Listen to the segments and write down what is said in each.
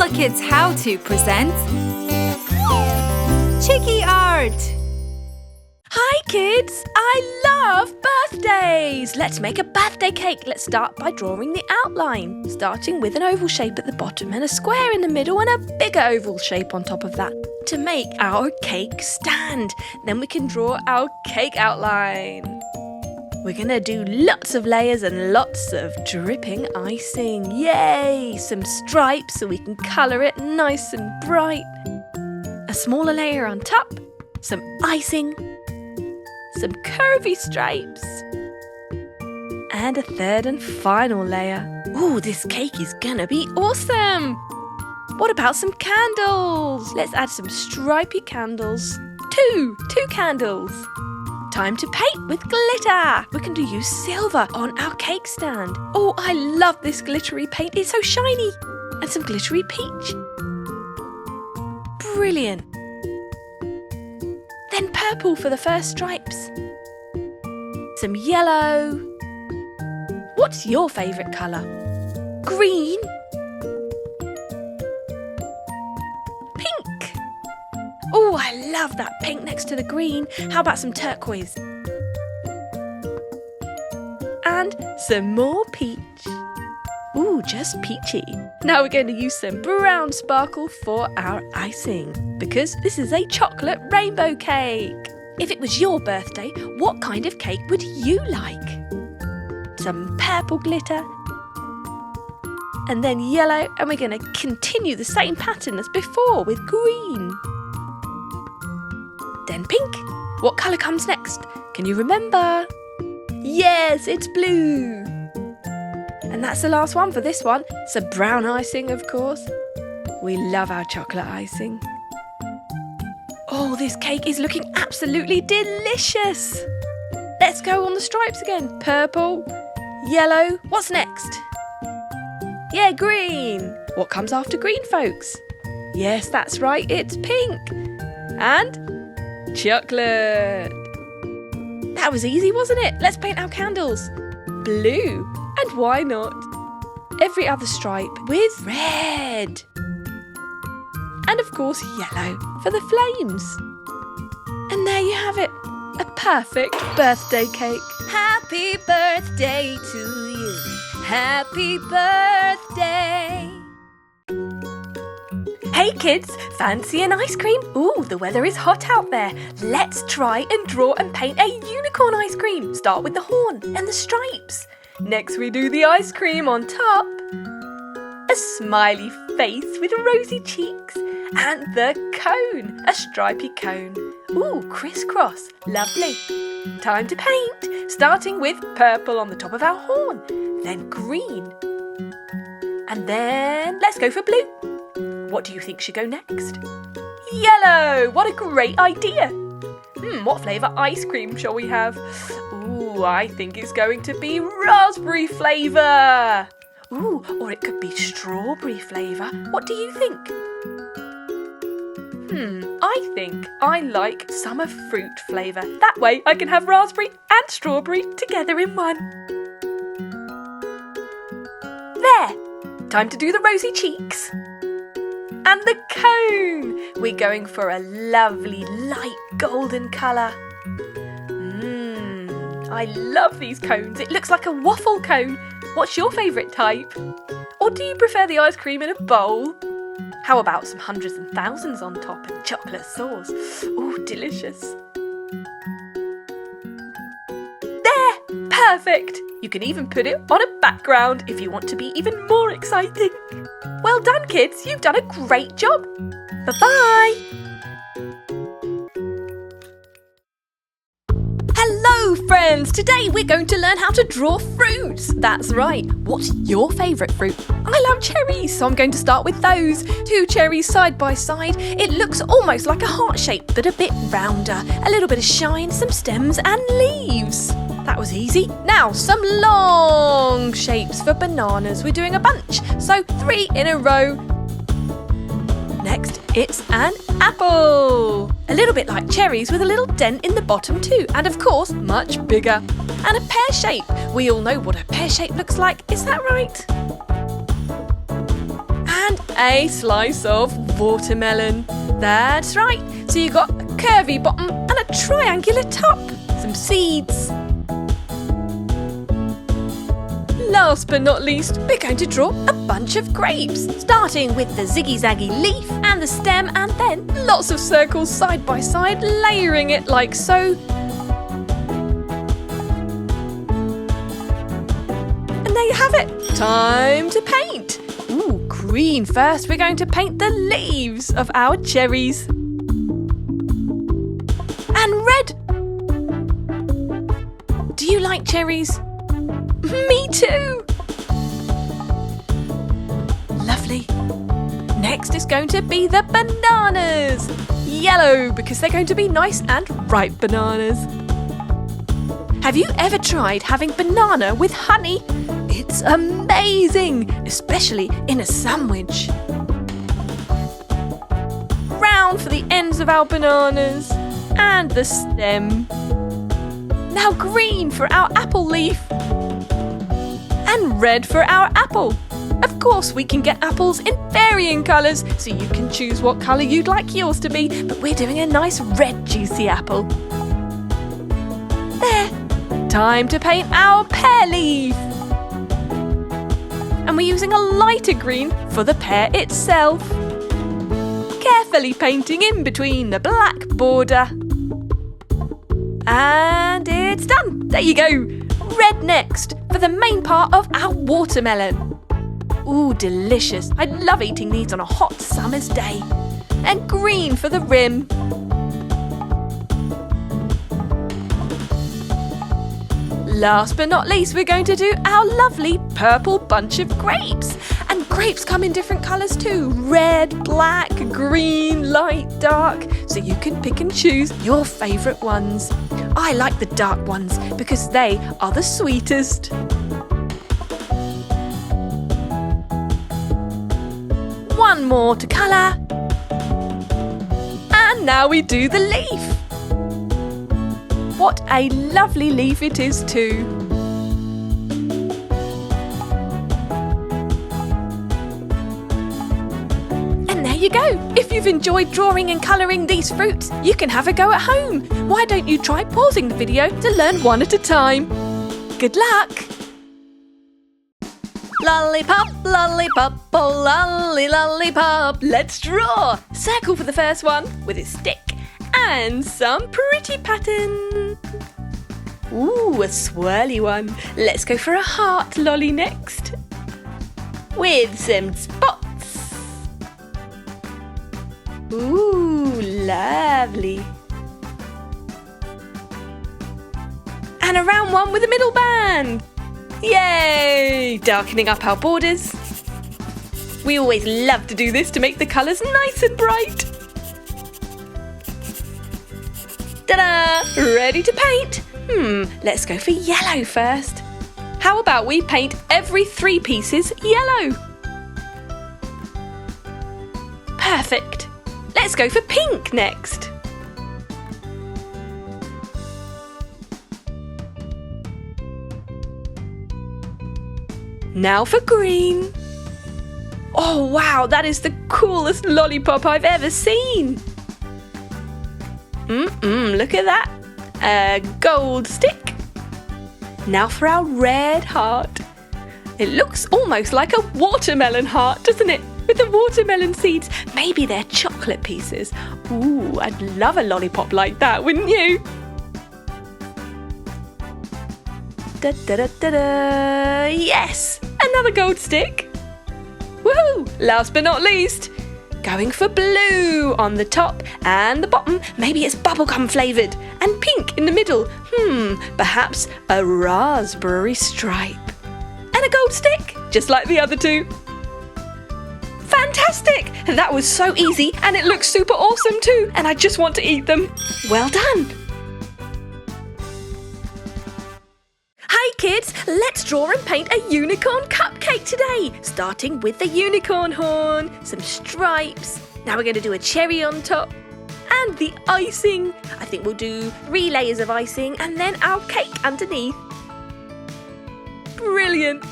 HooplaKidz How To presents Chiki Art! Hi kids! I love birthdays! Let's make a birthday cake. Let's start by drawing the outline, starting with an oval shape at the bottom and a square in the middle and a bigger oval shape on top of that to make our cake stand. Then we can draw our cake outline. We're going to do lots of layers and lots of dripping icing. Yay! Some stripes so we can colour it nice and bright. A smaller layer on top, some icing, some curvy stripes, and a third and final layer. Ooh, this cake is gonna be awesome! What about some candles? Let's add some stripy candles. Two candles. Time to paint with glitter. We can use silver on our cake stand. Oh, I love this glittery paint. It's so shiny. And some glittery peach. Brilliant. Then purple for the first stripes. Some yellow. What's your favourite colour? Green. Pink. Oh, I love that pink next to the green. How about some turquoise? And some more peach. Ooh, just peachy. Now we're going to use some brown sparkle for our icing because this is a chocolate rainbow cake. If it was your birthday, what kind of cake would you like? Some purple glitter and then yellow, and we're going to continue the same pattern as before with green. Then pink. What colour comes next? Can you remember? Yes, it's blue. And that's the last one for this one. Some brown icing, of course. We love our chocolate icing. Oh, this cake is looking absolutely delicious. Let's go on the stripes again. Purple, yellow. What's next? Yeah, green. What comes after green, folks? Yes, that's right. It's pink. And chocolate. That was easy, wasn't it? Let's paint our candles. Blue. And why not? Every other stripe with red. And of course yellow for the flames. And there you have it. A perfect birthday cake. Happy birthday to you. Happy birthday. Hey kids, fancy an ice cream? Ooh, the weather is hot out there. Let's try and draw and paint a unicorn ice cream. Start with the horn and the stripes. Next we do the ice cream on top. A smiley face with rosy cheeks. And the cone, a stripy cone. Ooh, crisscross, lovely. Time to paint, starting with purple on the top of our horn. Then green. And then let's go for blue. What do you think should go next? Yellow, what a great idea. What flavour ice cream shall we have? Ooh, I think it's going to be raspberry flavour. Ooh, or it could be strawberry flavour. What do you think? I think I like summer fruit flavour. That way I can have raspberry and strawberry together in one. There! Time to do the rosy cheeks. And the cone! We're going for a lovely light golden colour. I love these cones. It looks like a waffle cone. What's your favourite type? Or do you prefer the ice cream in a bowl? How about some hundreds and thousands on top and chocolate sauce? Ooh, delicious. There! Perfect! You can even put it on a background if you want to be even more exciting. Well done, kids. You've done a great job. Bye-bye. Hello, friends. Today we're going to learn how to draw fruits. That's right. What's your favourite fruit? I love cherries, so I'm going to start with those. 2 cherries side by side. It looks almost like a heart shape, but a bit rounder. A little bit of shine, some stems and leaves. That was easy. Now, some long shapes for bananas. We're doing a bunch, so 3 in a row. Next, it's an apple. A little bit like cherries with a little dent in the bottom too. And of course, much bigger. And a pear shape. We all know what a pear shape looks like. Is that right? And a slice of watermelon. That's right. So you've got a curvy bottom and a triangular top. Some seeds. Last but not least, we're going to draw a bunch of grapes, starting with the ziggy-zaggy leaf and the stem, and then lots of circles side by side, layering it like so. And there you have it. Time to paint. Ooh, green first. We're going to paint the leaves of our cherries. And red. Do you like cherries? Me too! Lovely. Next is going to be the bananas. Yellow, because they're going to be nice and ripe bananas. Have you ever tried having banana with honey? It's amazing, especially in a sandwich. Round for the ends of our bananas and the stem. Now green for our apple leaf. And red for our apple. Of course, we can get apples in varying colours, so you can choose what colour you'd like yours to be, but we're doing a nice red juicy apple. There. Time to paint our pear leaf. And we're using a lighter green for the pear itself. Carefully painting in between the black border. And it's done. There you go. Red next for the main part of our watermelon. Ooh, delicious. I love eating these on a hot summer's day. And green for the rim. Last but not least, we're going to do our lovely purple bunch of grapes. And grapes come in different colours too. Red, black, green, light, dark. So you can pick and choose your favourite ones. I like the dark ones because they are the sweetest. One more to colour. And now we do the leaf. What a lovely leaf it is too. And there you go. If you've enjoyed drawing and colouring these fruits, you can have a go at home. Why don't you try pausing the video to learn one at a time? Good luck! Lollipop, lollipop, oh lolly, lollipop. Let's draw! Circle for the first one with its stick and some pretty pattern. Ooh, a swirly one. Let's go for a heart lolly next. With some spots. Ooh, lovely. And a round one with a middle band. Yay! Darkening up our borders. We always love to do this to make the colours nice and bright. Ta-da! Ready to paint? Let's go for yellow first. How about we paint every 3 pieces yellow? Perfect. Let's go for pink next. Now for green. Oh wow, that is the coolest lollipop I've ever seen. Look at that. A gold stick. Now for our red heart. It looks almost like a watermelon heart, doesn't it? With the watermelon seeds. Maybe they're chocolate pieces. Ooh, I'd love a lollipop like that, wouldn't you? Da da da da da. Yes! Another gold stick. Woohoo! Last but not least, going for blue on the top and the bottom. Maybe it's bubblegum flavoured. And pink in the middle. Perhaps a raspberry stripe. And a gold stick, just like the other two. Fantastic! That was so easy and it looks super awesome too. And I just want to eat them. Well done! Hi kids, let's draw and paint a unicorn cupcake today. Starting with the unicorn horn, some stripes. Now we're going to do a cherry on top. And the icing. I think we'll do 3 layers of icing and then our cake underneath. Brilliant!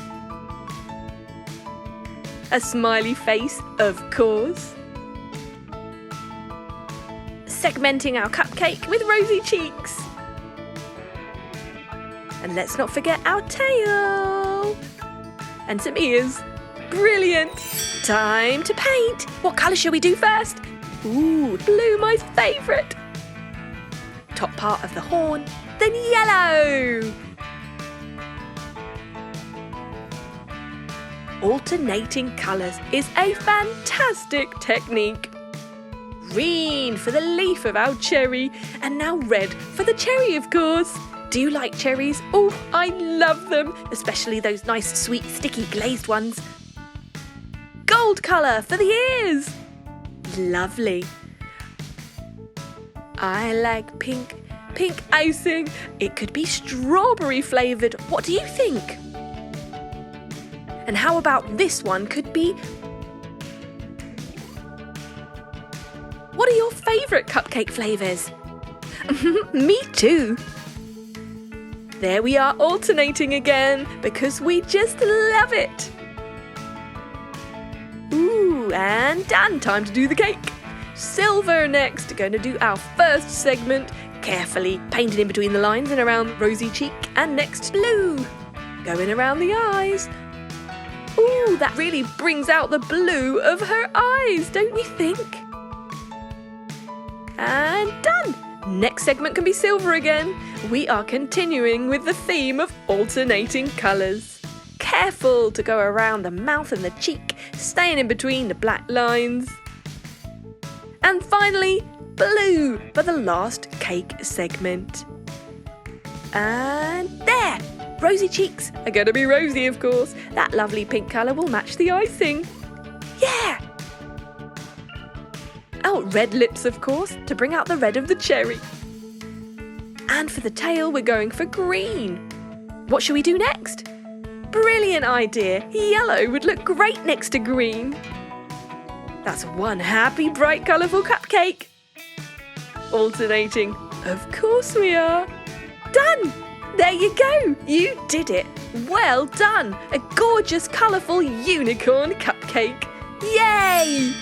A smiley face, of course. Segmenting our cupcake with rosy cheeks. And let's not forget our tail. And some ears. Brilliant! Time to paint. What colour shall we do first? Ooh, blue, my favourite. Top part of the horn, then yellow. Alternating colours is a fantastic technique. Green for the leaf of our cherry, and now red for the cherry, of course. Do you like cherries? Oh, I love them, especially those nice, sweet, sticky glazed ones. Gold colour for the ears. Lovely. I like pink icing. It could be strawberry flavoured. What do you think? And how about this one could be... What are your favourite cupcake flavours? Me too. There we are, alternating again, because we just love it. Ooh, and done. Time to do the cake. Silver next. Going to do our first segment. Carefully painted in between the lines and around rosy cheek. And next blue. Going around the eyes. Ooh, that really brings out the blue of her eyes, don't you think? And done. Next segment can be silver again. We are continuing with the theme of alternating colours. Careful to go around the mouth and the cheek, staying in between the black lines. And finally, blue for the last cake segment. And there! Rosy cheeks are going to be rosy, of course. That lovely pink colour will match the icing. Yeah! Oh, red lips, of course, to bring out the red of the cherry. And for the tail, we're going for green. What shall we do next? Brilliant idea! Yellow would look great next to green. That's one happy, bright, colourful cupcake. Alternating. Of course we are. Done! There you go! You did it! Well done! A gorgeous, colourful unicorn cupcake! Yay!